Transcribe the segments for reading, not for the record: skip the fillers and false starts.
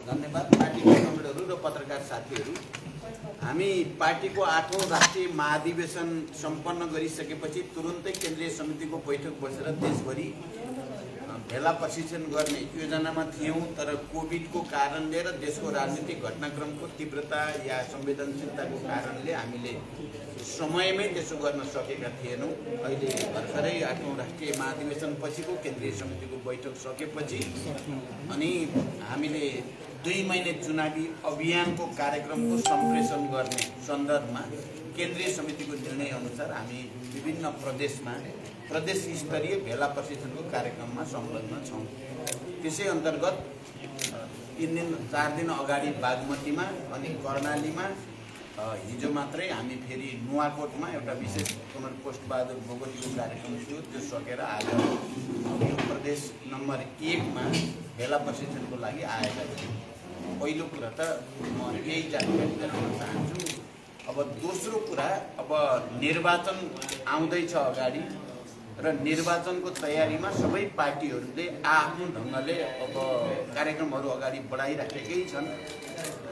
धन्यवाद पार्टीका कमरेडहरू र पत्रकार साथीहरू। हामी पार्टीको 8औं राष्ट्रिय महाधिवेशन सम्पन्न गरिसकेपछि तुरुन्तै केन्द्रीय समितिको बैठक बसेर देशभरि भेला प्रशिक्षण गर्ने योजनामा थियौं, तर कोभिडको कारणले र देशको राजनीतिक घटनाक्रमको तीव्रता या संवेदनशीलताको कारणले हामीले समयमै त्यसो गर्न सकेका थिएनौं। अहिले भर्खरै 8औं राष्ट्रिय महाधिवेशन पछिको केन्द्रीय समितिको बैठक सकेपछि अनि हामीले 2 महिने चुनावी अभियानको कार्यक्रमको सम्प्रेषण गर्ने सन्दर्भमा केन्द्रीय समितिको निर्णय अनुसार हामी विभिन्न प्रदेशमा प्रदेश स्तरीय भेला प्रशिक्षणको कार्यक्रममा संलग्न छौं। त्यसै अन्तर्गत 4 दिन अगाडि बागमतीमा अनि कर्णालीमा हिजो मात्रै हामी फेरि नुवाकोटमा एउटा विशेष पुनर्पोस्ट बहादुर बोगटीको कार्यक्रम थियो, त्यो सकेर आज यो प्रदेश नम्बर 1 मा भेला प्रशिक्षणको लागि आएका थियौं। पहिलो कुरा त म यही जानकारी गराउन चाहन्छु। अब दोस्रो कुरा, अब निर्वाचन आउँदैछ अगाडि र निर्वाचनको तयारीमा सबै पार्टीहरूले आफ्नो ढङ्गले अब कार्यक्रमहरू अगाडि बढाइराखेकै छन्।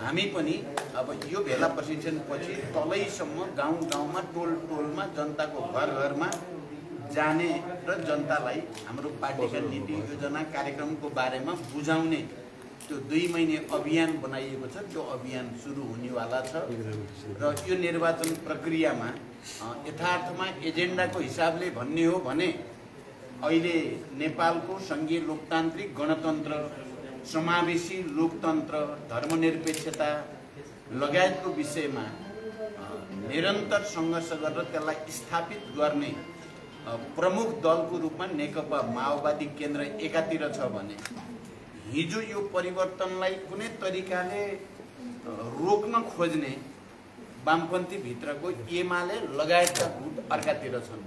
हामी पनि अब यो भेला प्रशिक्षण पछि तलैसम्म गाउँ-गाउँमा टोल-टोलमा जनताको घर-घरमा जाने र जनतालाई हाम्रो पार्टीका नीति योजना कार्यक्रमको बारेमा बुझाउने त्यो 2 महिने अभियान बनाइएको छ। त्यो अभियान सुरु हुनेवाला छ र यो निर्वाचन प्रक्रियामा यथार्थमा एजेन्डाको हिसाबले भन्ने हो भने अहिले नेपालको संघीय लोकतान्त्रिक गणतन्त्र, समावेशी लोकतन्त्र, धर्मनिरपेक्षता लगायतको विषयमा निरन्तर सङ्घर्ष गरेर त्यसलाई स्थापित गर्ने प्रमुख दलको रूपमा नेकपा माओवादी केन्द्र एकातिर छ भने हिजो यो परिवर्तनलाई कुनै तरिकाले रोक्न खोज्ने वामपन्थी भित्रको एमाले लगायतका गुट अर्कातिर छन्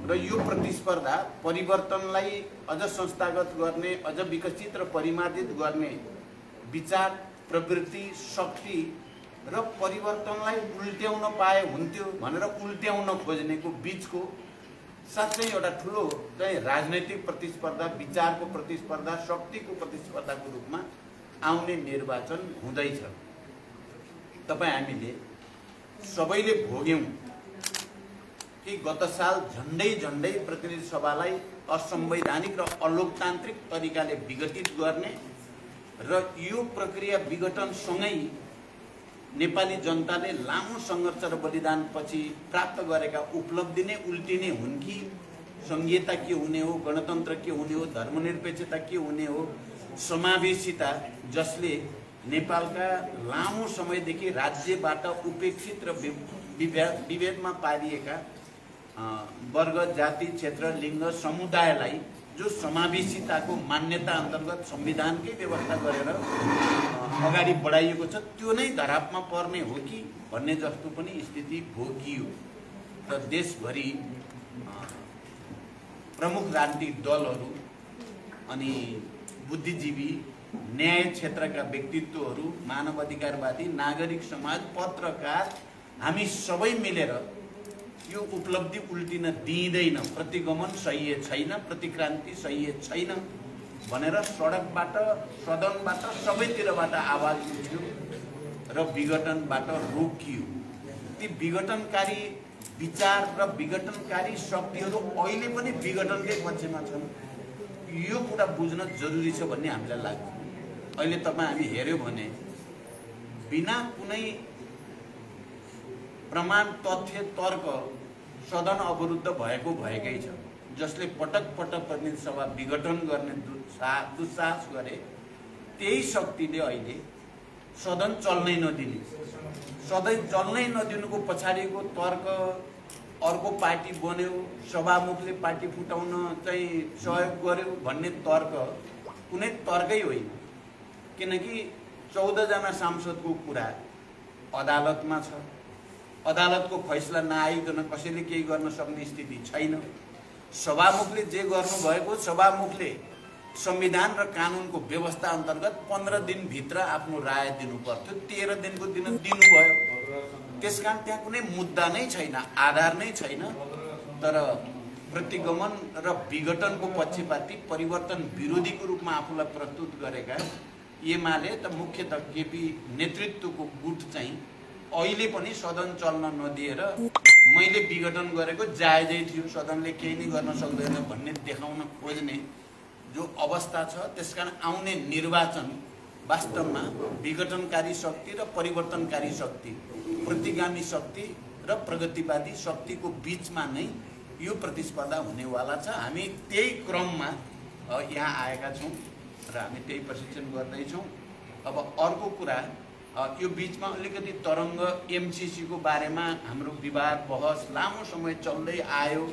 र यो प्रतिस्पर्धा परिवर्तनलाई अझ संस्थागत गर्ने, अझ विकसित र परिमार्जित गर्ने विचार, प्रवृत्ति, शक्ति र परिवर्तनलाई उल्ट्याउन पाए हुन्थ्यो भनेर उल्ट्याउन खोज्नेको बीचको साँच्चै एउटा ठुलो चाहिँ राजनैतिक प्रतिस्पर्धा, विचारको प्रतिस्पर्धा, शक्तिको प्रतिस्पर्धाको रूपमा आउने निर्वाचन हुँदैछ। तपाईँ हामीले सबैले भोग्यौं कि गत साल झन्डै प्रतिनिधि सभालाई असंवैधानिक र अलोकतान्त्रिक तरिकाले विघटित गर्ने र यो प्रक्रिया विघटनसँगै नेपाली जनताले लामो सङ्घर्ष र बलिदानपछि प्राप्त गरेका उपलब्धि नै उल्टिने हुन् कि संघीयता के हुने हो, गणतन्त्र के हुने हो, धर्मनिरपेक्षता के हुने हो, समावेशिता जसले नेपालका लामो समयदेखि राज्यबाट उपेक्षित र विभेदमा पारिएका वर्ग, जाति, क्षेत्र, लिङ्ग, समुदायलाई जो समावेशिताको मान्यता अन्तर्गत संविधानकै व्यवस्था गरेर अगाडि बढाइएको छ त्यो नै धरापमा पर्ने हो कि भन्ने जस्तो पनि स्थिति भोगियो र देशभरि प्रमुख राजनीतिक दलहरू अनि बुद्धिजीवी, न्याय क्षेत्रका व्यक्तित्वहरू, मानवाधिकारवादी, नागरिक समाज, पत्रकार हामी सबै मिलेर यो उपलब्धि उल्टिन दिँदैन, प्रतिगमन सही छैन, प्रतिक्रान्ति सही छैन भनेर सडकबाट, सदनबाट, सबैतिरबाट आवाज उठ्यो र विघटनबाट रोकियो। ती विघटनकारी विचार र विघटनकारी शक्तिहरू अहिले पनि विघटनकै पक्षमा छन्। यो कुरा बुझ्न जरुरी छ भन्ने हामीलाई लाग्छ। अहिले तपाईँ हामी हेर्यो भने बिना कुनै प्रमाण, तथ्य, तर्क सदन अवरुद्ध भएको भएकै छ, जसले पटक पटक प्रतिनिधि सभा विघटन गर्ने दुस्साहस गरे। त्यही शक्तिले अहिले सदन चल्नै नदिने, सदन चल्नै नदिनुको पछाडिको तर्क अर्को पार्टी बन्यो, सभामुखले पार्टी फुटाउन चाहिँ सहयोग गर्यो भन्ने तर्क कुनै तर्कै होइन। किनकि 14 जना सांसदको कुरा अदालतमा छ, अदालतको फैसला नआइकन कसैले केही गर्न सक्ने स्थिति छैन। सभामुखले जे गर्नुभएको, सभामुखले संविधान र कानुनको व्यवस्था अन्तर्गत 15 दिनभित्र आफ्नो राय दिनुपर्थ्यो, 13 दिनको दिन दिनुभयो। त्यसकारण त्यहाँ कुनै मुद्दा नै छैन, आधार नै छैन। तर प्रतिगमन र विघटनको पक्षपाती, परिवर्तन विरोधीको रूपमा आफूलाई प्रस्तुत गरेका एमाले त मुख्यतः केपी नेतृत्वको गुट चाहिँ अहिले पनि सदन चल्न नदिएर मैले विघटन गरेको जायजै थियो, सदनले केही नै गर्न सक्दैन भन्ने देखाउन खोज्ने जो अवस्था छ। त्यसकारण आउने निर्वाचन वास्तवमा विघटनकारी शक्ति र परिवर्तनकारी शक्ति, प्रतिगामी शक्ति र प्रगतिवादी शक्तिको बीचमा नै यो प्रतिस्पर्धा हुनेवाला छ। हामी त्यही क्रममा यहाँ आएका छौँ र हामी त्यही प्रशिक्षण गर्दैछौँ। अब अर्को कुरा, यो बीचमा अलिकति तरङ्ग एमसीसी को बारेमा हाम्रो विवाद बहस लामो समय चल्दै आयो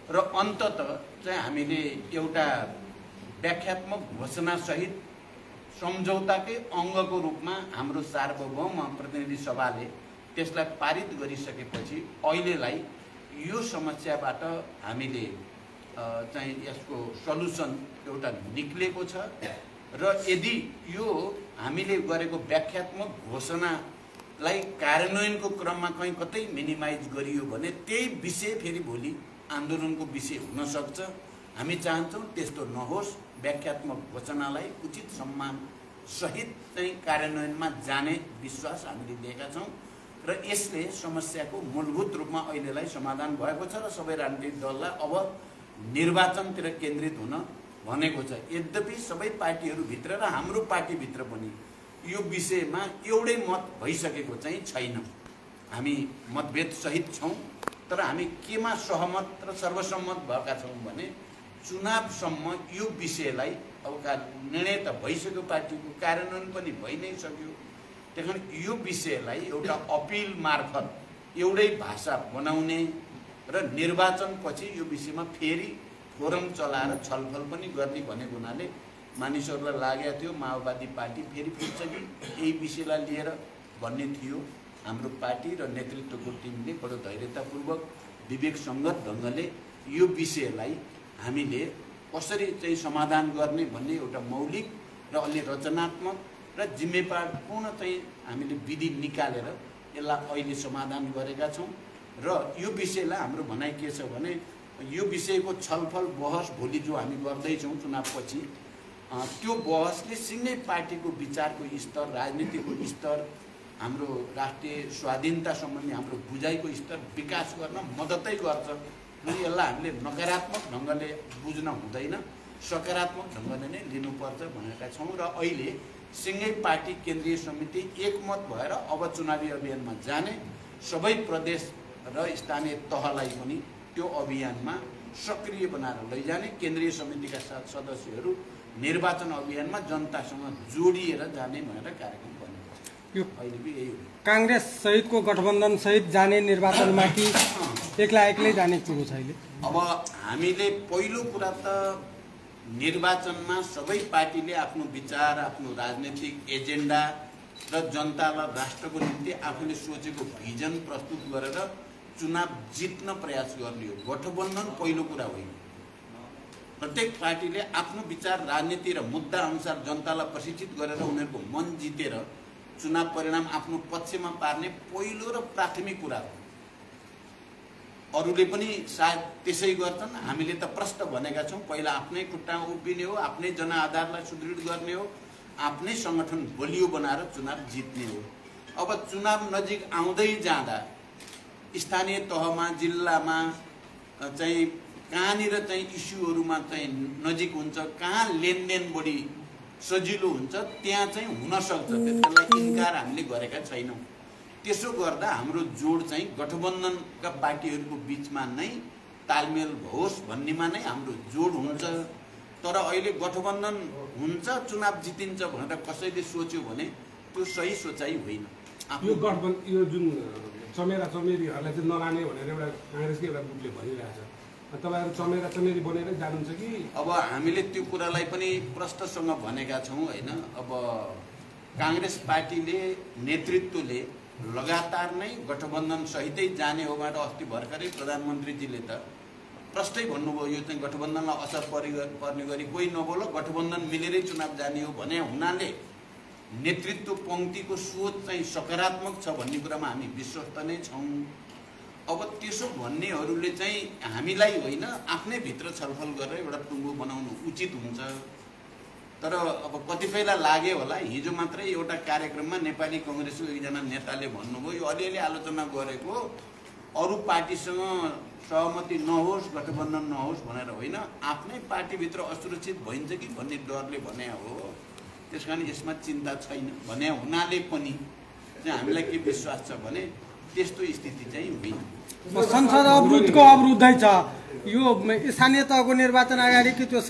र अन्ततः चाहिँ हामीले एउटा व्याख्यात्मक घोषणा सहित सम्झौताकै अङ्गको रूपमा हाम्रो सार्वभौम प्रतिनिधि सभाले त्यसलाई पारित गरिसकेपछि अहिलेलाई यो समस्याबाट हामीले चाहिँ यसको सल्युसन एउटा निक्लेको छ र यदि यो हामीले गरेको व्याख्यात्मक घोषणालाई कार्यान्वयनको क्रममा कहीँ कतै मिनिमाइज गरियो भने त्यही विषय फेरि भोलि आन्दोलनको विषय हुन सक्छ। हामी चाहन्छौँ त्यस्तो नहोस्, व्याख्यात्मक घोषणालाई उचित सम्मान सहित चाहिँ कार्यान्वयनमा जाने विश्वास हामीले लिएका छौँ र यसले समस्याको मूलभूत रूपमा अहिलेलाई समाधान भएको छ र सबै राजनीतिक दललाई अब निर्वाचनतिर केन्द्रित हुन भनेको छ। यद्यपि सबै पार्टीहरूभित्र र हाम्रो पार्टीभित्र पनि यो विषयमा एउटै मत भइसकेको चाहिँ छैन। हामी मतभेद सहित छौँ, तर हामी केमा सहमत र सर्वसम्मत भएका छौँ भने चुनावसम्म यो विषयलाई अब निर्णय त भइसक्यो, पार्टीको कार्यान्वयन पनि भइ नै सक्यो। त्यही यो विषयलाई एउटा अपिल मार्फत एउटै भाषा बनाउने र निर्वाचनपछि यो विषयमा फेरि फोरम चलाएर छलफल पनि गर्ने भनेको हुनाले मानिसहरूलाई लागेको थियो माओवादी पार्टी फेरि फुट्छ कि यही विषयलाई लिएर भन्ने थियो। हाम्रो पार्टी र नेतृत्वको टिमले बडो धैर्यतापूर्वक विवेकसङ्गत ढङ्गले यो विषयलाई हामीले कसरी चाहिँ समाधान गर्ने भन्ने एउटा मौलिक र अलि रचनात्मक र जिम्मेवारपूर्ण चाहिँ हामीले विधि निकालेर यसलाई अहिले समाधान गरेका छौँ र यो विषयलाई हाम्रो भनाइ के छ भने यो विषयको छलफल बहस भोलि जो हामी गर्दैछौँ चुनावपछि, त्यो बहसले सिँगै पार्टीको विचारको स्तर, राजनीतिको स्तर, हाम्रो राष्ट्रिय स्वाधीनता सम्बन्धी हाम्रो बुझाइको स्तर विकास गर्न मद्दतै गर्छ। यसलाई हामीले नकारात्मक ढङ्गले बुझ्न हुँदैन, सकारात्मक ढङ्गले नै लिनुपर्छ भनेका छौँ र अहिले सिँगै पार्टी केन्द्रीय समिति एकमत भएर अब चुनावी अभियानमा जाने, सबै प्रदेश र स्थानीय तहलाई पनि त्यो अभियानमा सक्रिय बनाएर लैजाने, केन्द्रीय समितिका सदस्यहरू निर्वाचन अभियानमा जनतासँग जोडिएर जाने भनेर कार्यक्रम बनेको छ। यो अहिले पनि यही हो। कांग्रेस सहितको गठबन्धन सहित जाने निर्वाचनमा कि एक्लै जाने कुरो छ अहिले? अब हामीले पहिलो कुरा त निर्वाचनमा सबै पार्टीले आफ्नो विचार, आफ्नो राजनीतिक एजेन्डा र जनता र राष्ट्रको निम्ति आफूले सोचेको भिजन प्रस्तुत गरेर चुनाव जित्न प्रयास गर्ने हो। गठबन्धन पहिलो कुरा होइन। प्रत्येक पार्टीले आफ्नो विचार, राजनीति र मुद्दा अनुसार जनतालाई प्रशिक्षित गरेर उनीहरूको मन जितेर चुनाव परिणाम आफ्नो पक्षमा पार्ने पहिलो र प्राथमिक कुरा हो। अरूले पनि सायद त्यसै गर्छन्, हामीले त प्रष्ट भनेका छौँ। पहिला आफ्नै खुट्टामा उभिने हो, आफ्नै जनआधारलाई सुदृढ गर्ने हो, आफ्नै सङ्गठन बलियो बनाएर चुनाव जित्ने हो। अब चुनाव नजिक आउँदै जाँदा स्थानीय तहमा, जिल्लामा चाहिँ कहाँनिर चाहिँ इस्युहरूमा चाहिँ नजिक हुन्छ, कहाँ लेनदेन बढी सजिलो हुन्छ, त्यहाँ चाहिँ हुनसक्छ। त्यसलाई इन्कार हामीले गरेका छैनौँ। त्यसो गर्दा हाम्रो जोड चाहिँ गठबन्धनका पार्टीहरूको बिचमा नै तालमेल होस् भन्नेमा नै हाम्रो जोड हुन्छ। तर अहिले गठबन्धन हुन्छ, चुनाव जितिन्छ भनेर कसैले सोच्यो भने त्यो सही सोचाइ होइन। यो गठबन्धन, यो जुन चमेरा चमेरीहरूलाई चाहिँ नलाने भनेर एउटा काङ्ग्रेसकै एउटा ग्रुपले भनिरहेछ, तपाईँहरू चमेरा चमेरी बनेर जानुहुन्छ कि? अब हामीले त्यो कुरालाई पनि प्रष्टसँग भनेका छौँ होइन। अब काङ्ग्रेस पार्टीले, नेतृत्वले लगातार नै गठबन्धन सहितै जाने हो भनेर अस्ति भर्खरै प्रधानमन्त्रीजीले त प्रष्टै भन्नुभयो, यो चाहिँ गठबन्धनलाई असर पर्ने गरी कोही नबोलो, गठबन्धन मिलेरै चुनाव जाने हो भने हुनाले नेतृत्व पङ्क्तिको सोच चाहिँ सकारात्मक छ भन्ने कुरामा हामी विश्वस्त नै छौँ। अब त्यसो भन्नेहरूले चाहिँ हामीलाई होइन, आफ्नै भित्र छलफल गरेर एउटा टुङ्गो बनाउनु उचित हुन्छ। तर अब कतिपयलाई लाग्यो होला हिजो मात्रै एउटा कार्यक्रममा नेपाली कङ्ग्रेसको एकजना नेताले भन्नुभयो यो अलिअलि आलोचना गरेको अरू पार्टीसँग सहमति नहोस् गठबन्धन नहोस् भनेर होइन आफ्नै पार्टीभित्र असुरक्षित भइन्छ कि भन्ने डरले भने हो त्यसकारण यसमा चिन्ता छैन भने हुनाले पनि चाहिँ हामीलाई के विश्वास छ भने त्यस्तो स्थिति चाहिँ होइन संसद अवरुद्धको अवरुद्धै छ यो स्थानीय तहको निर्वाचन अगाडि कि त्यो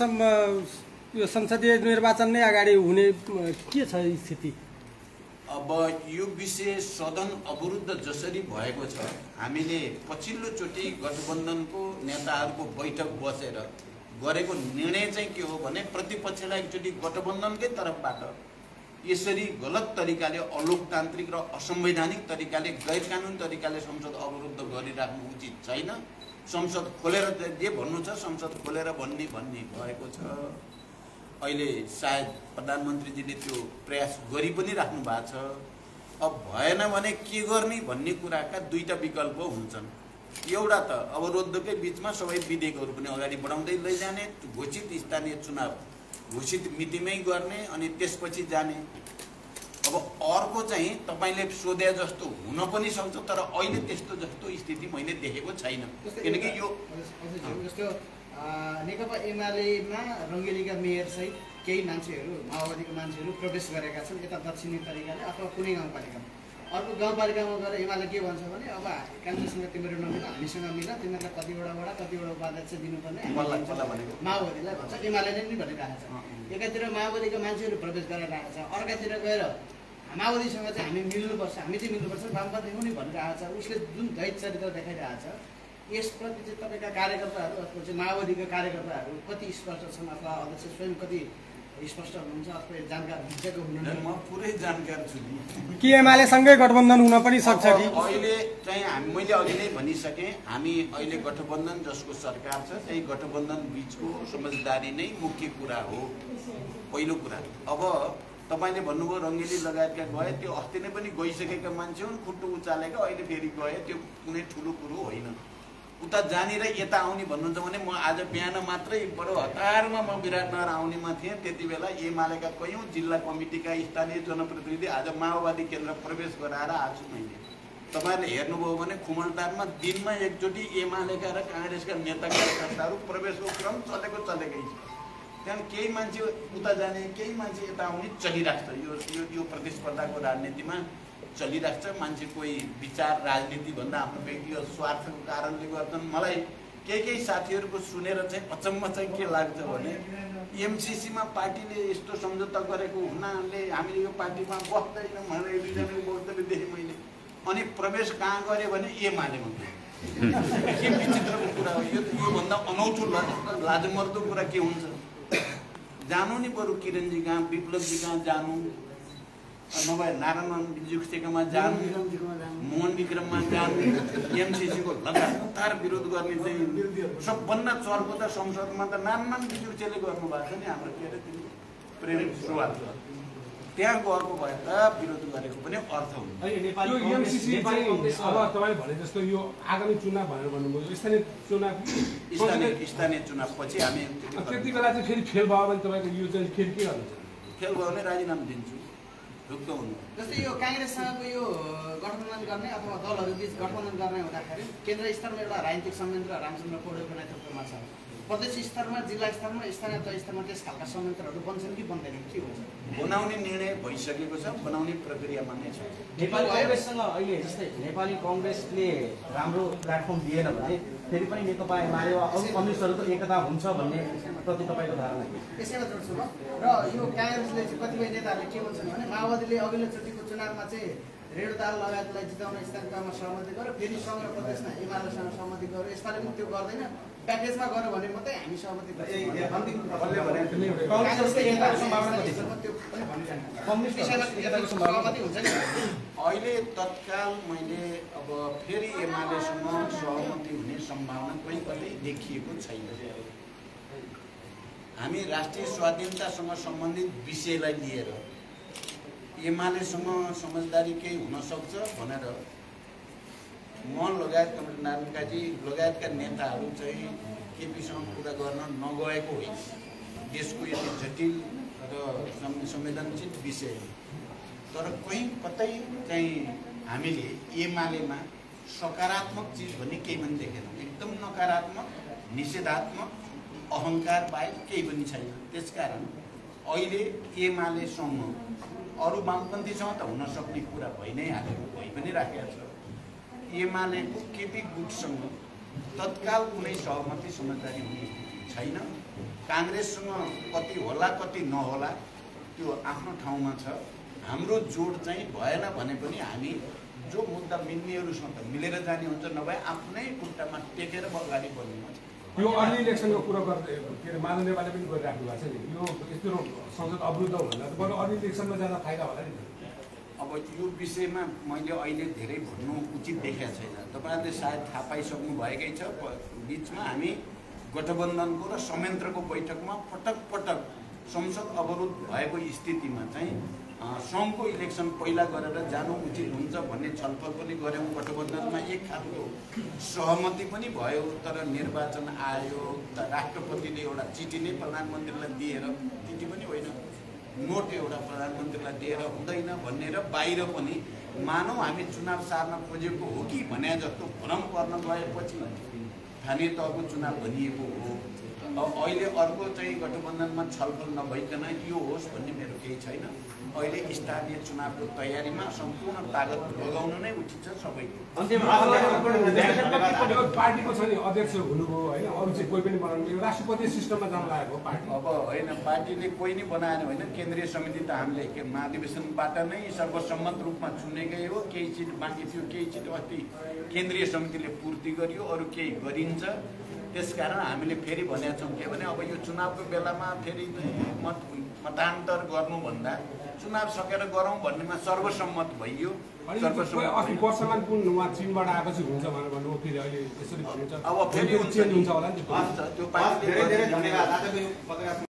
यो संसदीय निर्वाचन नै अगाडि हुने के छ स्थिति अब यो विषय सदन अवरुद्ध जसरी भएको छ हामीले पछिल्लोचोटि गठबन्धनको नेताहरूको बैठक बसेर गरेको निर्णय चाहिँ के हो भने प्रतिपक्षलाई एकचोटि गठबन्धनकै तर्फबाट यसरी गलत तरिकाले अलोकतान्त्रिक र असंवैधानिक तरिकाले गैरकानुनी तरिकाले संसद अवरुद्ध गरिराख्नु उचित छैन संसद खोलेर जे भन्नु छ संसद खोलेर भन्ने भएको छ अहिले सायद प्रधानमन्त्रीजीले त्यो प्रयास गरि पनि राख्नु भएको छ अब भएन भने के गर्ने भन्ने कुराका दुईटा विकल्प हुन्छन् एउटा त अवरोधकै बीचमा सबै विधेयकहरू पनि अगाडि बढाउँदै लैजाने घोषित स्थानीय चुनाव घोषित मितिमै गर्ने अनि त्यसपछि जाने अब अर्को चाहिँ तपाईले सोधे जस्तो हुन पनि सक्छ तर अहिले त्यस्तो जस्तो स्थिति मैले देखेको छैन किनकि यो नेकपा एमालेमा रङ्गेलीका मेयर सहित केही मान्छेहरू माओवादीको मान्छेहरू प्रवेश गरेका छन् यता दक्षिणी तरिकाले अथवा कुनै गाउँपालिकामा अर्को गाउँपालिकामा गएर एमाले के भन्छ भने अब काङ्ग्रेससँग तिमीहरू नमिल हामीसँग मिल तिमीहरूलाई कतिवटा कतिवटा उपाध्यक्ष दिनुपर्ने माओवादीलाई भन्छ एमाले नै पनि भनिरहेको छ एकातिर माओवादीका मान्छेहरू प्रवेश गरिरहेको छ अर्कातिर गएर माओवादीसँग चाहिँ हामी मिल्नुपर्छ हामी चाहिँ मिल्नुपर्छ वामपन्थी पनि भनिरहेको छ उसले जुन दैत चरित्र देखाइरहेको छ यसप्रति चाहिँ तपाईँका कार्यकर्ताहरू अथवा चाहिँ माओवादीका कार्यकर्ताहरू कति स्पष्ट छन् अथवा अध्यक्ष स्वयं कति स्पष्ट हुनुहुन्छ अथवा जानकार हुन्छ म पुरै जानकार छु के एमाले सँगै गठबन्धन हुन पनि सक्छ कि अहिले चाहिँ मैले अघि नै भनिसकेँ हामी अहिले गठबन्धन जसको सरकार छ त्यही गठबन्धन बीचको समझदारी नै मुख्य कुरा हो पहिलो कुरा अब तपाईले भन्नुभयो रङ्गेली लगायतका गए त्यो अस्ति नै पनि गइसकेका मान्छे हुन् खुट्टु उचालेका अहिले फेरि गए त्यो कुनै ठुलो कुरो होइन उता जानेर यता आउने भन्नुहुन्छ भने म आज बिहान मात्रै बडो हतारमा म विराटनगर आउनेमा थिएँ त्यति बेला एमालेका कयौं जिल्ला कमिटीका स्थानीय जनप्रतिनिधि आज माओवादी केन्द्र प्रवेश गराएर आएको छु मैले तपाईहरुले हेर्नुभयो भने खुमलटारमा दिनमा एकचोटि एमालेका र कांग्रेसका नेता कार्यकर्ताहरू प्रवेशको क्रम चलेकै छ त्यहाँ केही मान्छे उता जाने केही मान्छे यता आउने चलिराख्छ यो प्रतिस्पर्धाको राजनीतिमा चलिराख्छ मान्छे कोही विचार राजनीति भन्दा आफ्नो व्यक्तिगत स्वार्थको कारणले गर्छन् मलाई केही साथीहरूको सुनेर चाहिँ अचम्म चाहिँ के लाग्छ भने एमसीसीमा पार्टीले यस्तो सम्झौता गरेको हुनाले हामीले यो पार्टीमा बस्दैन भनेर एकजनाको वक्तव्य देखेँ मैले अनि प्रवेश कहाँ गरे भने एमालेमा के विचित्रको कुरा हो यो भन्दा अनौठो लाजमर्दो कुरा के हुन्छ जानु नि बरु किरणजी कहाँ विप्लवजी कहाँ जानु नभए नारायण विजुक्सेकोमा जानु मोहन विक्रममा जानु एमसीसीको लगातार विरोध गर्ने चाहिँ सबभन्दा चर्को त संसदमा त नारायण विजुक्सेले गर्नुभएको छ नि हाम्रो के अरे प्रेम सुवाल त्यहाँ गएको भए त विरोध गरेको पनि अर्थ हुन्छ यो एमसीसी चाहिँ अब तपाईले भने जस्तो यो आगामी चुनाव भनेर भन्नुभयो स्थानीय चुनाव पछि हामी त्यति बेला चाहिँ फेरि फेल भयो भने तपाईको यो चाहिँ फेरि के गर्नुहुन्छ फेल भयो भने राजीनामा दिन्छु ढुक्क हुनु जस्तै यो कांग्रेससँगको यो गठबन्धन गर्ने अथवा दलहरू बीच गठबन्धन गर्ने हुँदाखेरि केन्द्र स्तरमा एउटा राजनीतिक संयन्त्र रामचन्द्र पौडेलको नेतृत्वमा छ प्रदेश स्तरमा जिल्ला स्तरमा स्थानीय तह स्तरमा त्यस खालका संयन्त्रहरू बन्छन् कि बन्दैनन् के हुन्छ बनाउने निर्णय भइसकेको छ बनाउने प्रक्रियामा नै छ नेपाली कांग्रेससँग अहिले जस्तै नेपाली कांग्रेसले राम्रो प्लेटफर्म दिएन भने फेरि पनि नेकपा एमाले वा अरू कम्युनिस्टहरू त एकता हुन्छ भन्ने प्रति तपाईको धारणा के यसैमा जोड्छु म र यो कांग्रेसले चाहिँ कतिपय नेताहरूले के भन्छन् भने माओवादीले अघिल्लो चोटिको चुनावमा चाहिँ रेणुदाल लगायतलाई जिताउन स्थानीय तहमा सहमति गर्यो फेरि समग्र प्रदेशमा एमालेसँग सहमति गर्यो यसपालि पनि त्यो गर्दैन प्याकेजमा गर्यो भने मात्रै हामी सहमति अहिले तत्काल मैले अब फेरि एमालेसँग सहमति हुने सम्भावना कोही कतै देखिएको छैन हामी राष्ट्रिय स्वाधीनतासँग सम्बन्धित विषयलाई लिएर एमालेसँग समझदारी केही हुन सक्छ भनेर म लगायत कमरेड नारायण काजी लगायतका नेताहरू चाहिँ केपीसँग कुरा गर्न नगएको होइन देशको यति जटिल र संवेदनशील विषय हो। तर कहीँ कतै चाहिँ हामीले एमालेमा सकारात्मक चिज भन्ने केही पनि देखेनौँ। एकदम नकारात्मक, निषेधात्मक, अहङ्कार बाहेक केही पनि छैन। त्यसकारण अहिले एमालेसँग अरू वामपन्थीसँग त हुन सक्ने कुरा भइ नै हालेको, भइ पनि राखेको छ। एमालेको केपी गुटसँग तत्काल कुनै सहमति समझदारी हुने छैन। काङ्ग्रेससँग कति होला कति नहोला त्यो आफ्नो ठाउँमा छ। हाम्रो जोड चाहिँ भएन भने पनि हामी जो मुद्दा मिल्नेहरूसँग त मिलेर जाने हुन्छ, नभए आफ्नै खुट्टामा टेकेर अगाडि बढ्ने हुन्छ। यो अर्ली इलेक्सनको कुरा गर्दै के अरे माधव नेपालले पनि गरिराख्नु भएको छ नि, यो यस्तो संसद अवरुद्ध भन्दा त बरु अर्ली इलेक्सनमा जाँदा फाइदा होला नि। अब यो विषयमा मैले अहिले धेरै भन्नु उचित देखेको छैन। तपाईँहरूले सायद थाहा पाइसक्नु भएकै छ। बिचमा हामी गठबन्धनको र संयन्त्रको बैठकमा पटक पटक संसद अवरुद्ध भएको स्थितिमा चाहिँ सङ्घको इलेक्सन पहिला गरेर जानु उचित हुन्छ भन्ने छलफल पनि गऱ्यौँ। गठबन्धनमा एक खालको सहमति पनि भयो। तर निर्वाचन आयोग राष्ट्रपतिले एउटा चिठी नै प्रधानमन्त्रीलाई दिएर, चिठी पनि होइन नोट एउटा प्रधानमन्त्रीलाई दिएर हुँदैन भनेर बाहिर पनि मानौ हामी चुनाव सार्न खोजेको हो कि भने जस्तो भ्रम पर्न गएपछि स्थानीय तहको चुनाव भनिएको हो। अहिले अर्को चाहिँ गठबन्धनमा छलफल नभइकन यो होस् भन्ने मेरो केही छैन। अहिले स्थानीय चुनावको तयारीमा सम्पूर्ण तागत लगाउनु नै उचित छ सबैको। पार्टीको छ नि अध्यक्ष हुनुभयो होइन, अरू चाहिँ कोही पनि बनाउनु, यो राष्ट्रपति सिस्टममा जानु लागेको पार्टी। अब होइन, पार्टीले कोही नै बनाएन होइन। केन्द्रीय समिति त हामीले महाधिवेशनबाट नै सर्वसम्मत रूपमा चुनेकै हो। केही चिज बाँकी थियो, केही चिज अस्ति केन्द्रीय समितिले पूर्ति गरियो, अरू केही गरिन्छ। त्यसकारण हामीले फेरि भनेका छौँ के भने अब यो चुनावको बेलामा फेरि मतान्तर गर्नुभन्दा चुनाव सकेर गरौँ भन्नेमा सर्वसम्मत भइयो। अस्ति वर्षमान कुन उहाँ चीनबाट आएको चाहिँ हुन्छ भनेर भन्नुभयो, फेरि अहिले यसरी भन्नुहुन्छ अब फेरि चेन्ज हुन्छ होला नि। त्यो पार्टीले धेरै धेरै धन्यवाद।